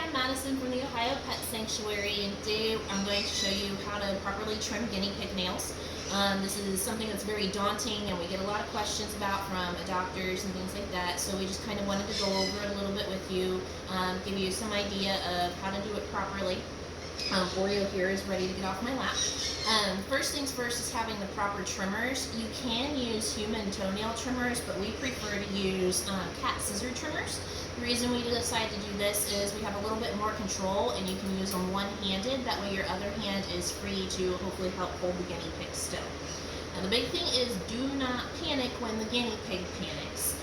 I'm Madison from the Ohio Pet Sanctuary, and today I'm going to show you how to properly trim guinea pig nails. This is something that's very daunting, and we get a lot of questions about from doctors and things like that, so we just kind of wanted to go over it a little bit with you, give you some idea of how to do it properly. Oreo here is ready to get off my lap. First things first is having the proper trimmers. You can use human toenail trimmers, but we prefer to use cat scissor trimmers. The reason we decide to do this is we have a little bit more control, and you can use them one-handed. That way your other hand is free to hopefully help hold the guinea pig still. Now the big thing is, do not panic when the guinea pig panics.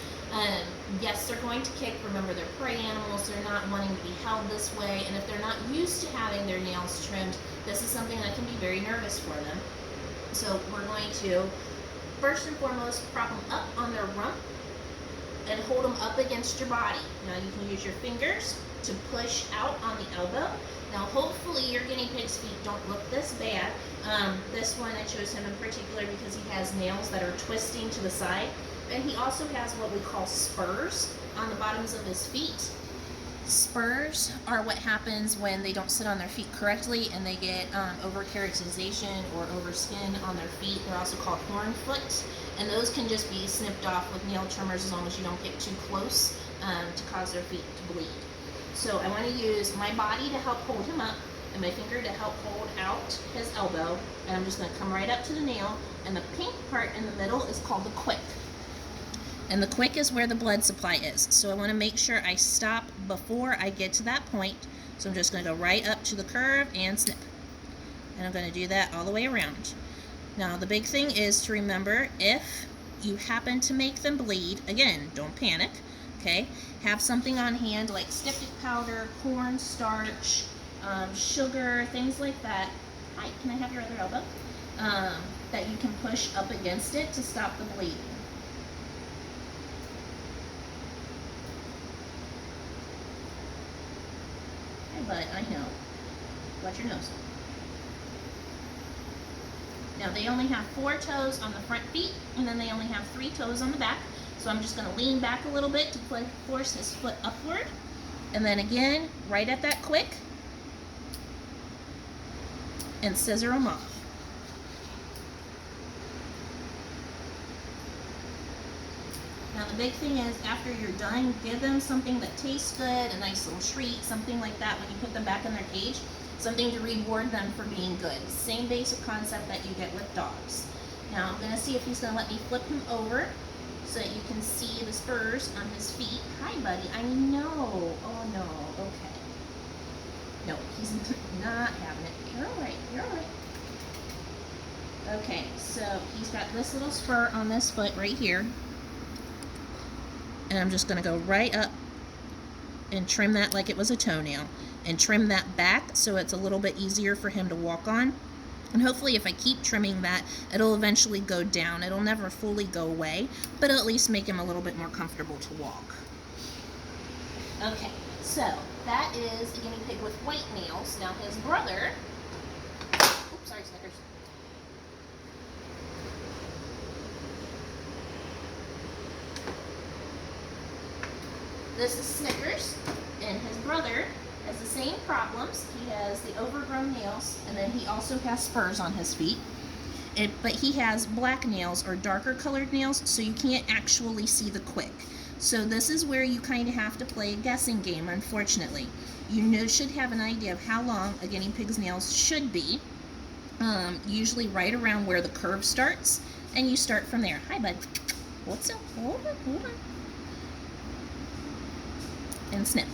Yes, they're going to kick. Remember, they're prey animals. They're not wanting to be held this way, and if they're not used to having their nails trimmed, this is something that can be very nervous for them. So we're going to, first and foremost, prop them up on their rump and hold them up against your body. Now you can use your fingers to push out on the elbow. Now hopefully your guinea pig's feet don't look this bad. This one, I chose him in particular because he has nails that are twisting to the side. And he also has what we call spurs on the bottoms of his feet. Spurs are what happens when they don't sit on their feet correctly and they get over-keratinization or over-skin on their feet. They're also called horn foot, and those can just be snipped off with nail trimmers as long as you don't get too close to cause their feet to bleed. So I want to use my body to help hold him up and my finger to help hold out his elbow, and I'm just going to come right up to the nail, and the pink part in the middle is called the quick. And the quick is where the blood supply is. So I want to make sure I stop before I get to that point. So I'm just going to go right up to the curve and snip. And I'm going to do that all the way around. Now the big thing is to remember, if you happen to make them bleed, again, don't panic, okay? Have something on hand like styptic powder, cornstarch, sugar, things like that. Hi, can I have your other elbow? That you can push up against it to stop the bleeding. But I know. Watch your nose. Now they only have 4 toes on the front feet, and then they only have 3 toes on the back. So I'm just going to lean back a little bit to force his foot upward. And then again, right at that quick, and scissor them off. Now the big thing is, after you're done, give them something that tastes good, a nice little treat, something like that when you put them back in their cage, something to reward them for being good. Same basic concept that you get with dogs. Now I'm going to see if he's going to let me flip him over so that you can see the spurs on his feet. Hi buddy, I know. Oh no, okay. No, he's not having it. You're alright, you're alright. Okay, so he's got this little spur on this foot right here. And I'm just going to go right up and trim that like it was a toenail, and trim that back so it's a little bit easier for him to walk on. And hopefully if I keep trimming that, it'll eventually go down. It'll never fully go away, but it'll at least make him a little bit more comfortable to walk. Okay, so that is a guinea pig with white nails. Now his brother, oops, sorry Snickers. This is Snickers, and his brother has the same problems. He has the overgrown nails, and then he also has spurs on his feet. But he has black nails or darker colored nails, so you can't actually see the quick. So this is where you kind of have to play a guessing game, unfortunately. You should have an idea of how long a guinea pig's nails should be, usually right around where the curve starts, and you start from there. Hi, bud. What's up? Hold on, hold on. And snip.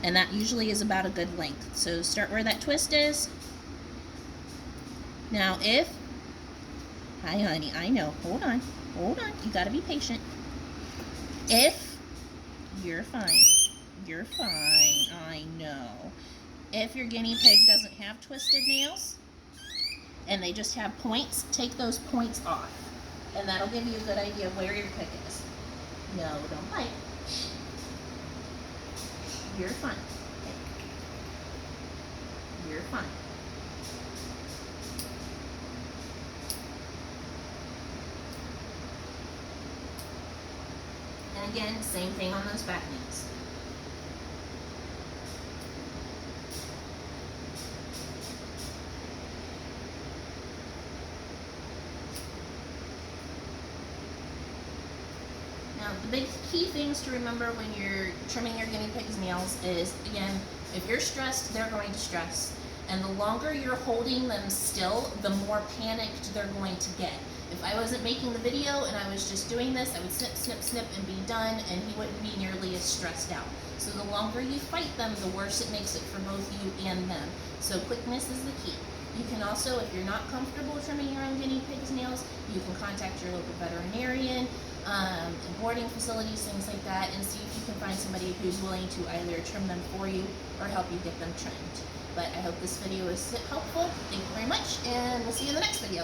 And that usually is about a good length. So start where that twist is. Now if, hi honey, I know, hold on, you gotta be patient. If, you're fine, I know. If your guinea pig doesn't have twisted nails, and they just have points, take those points off. And that'll give you a good idea of where your pick is. No, don't bite. You're fine. You're fine. And again, same thing on those back nails. Now, the big key things to remember when you're trimming your guinea pig's nails is, again, if you're stressed, they're going to stress. And the longer you're holding them still, the more panicked they're going to get. If I wasn't making the video and I was just doing this, I would snip, snip, snip and be done, and he wouldn't be nearly as stressed out. So the longer you fight them, the worse it makes it for both you and them. So quickness is the key. You can also, if you're not comfortable trimming your own guinea pig's nails, you can contact your local veterinarian, boarding facilities, things like that, and see if you can find somebody who's willing to either trim them for you or help you get them trimmed. But I hope this video was helpful. Thank you very much, and we'll see you in the next video.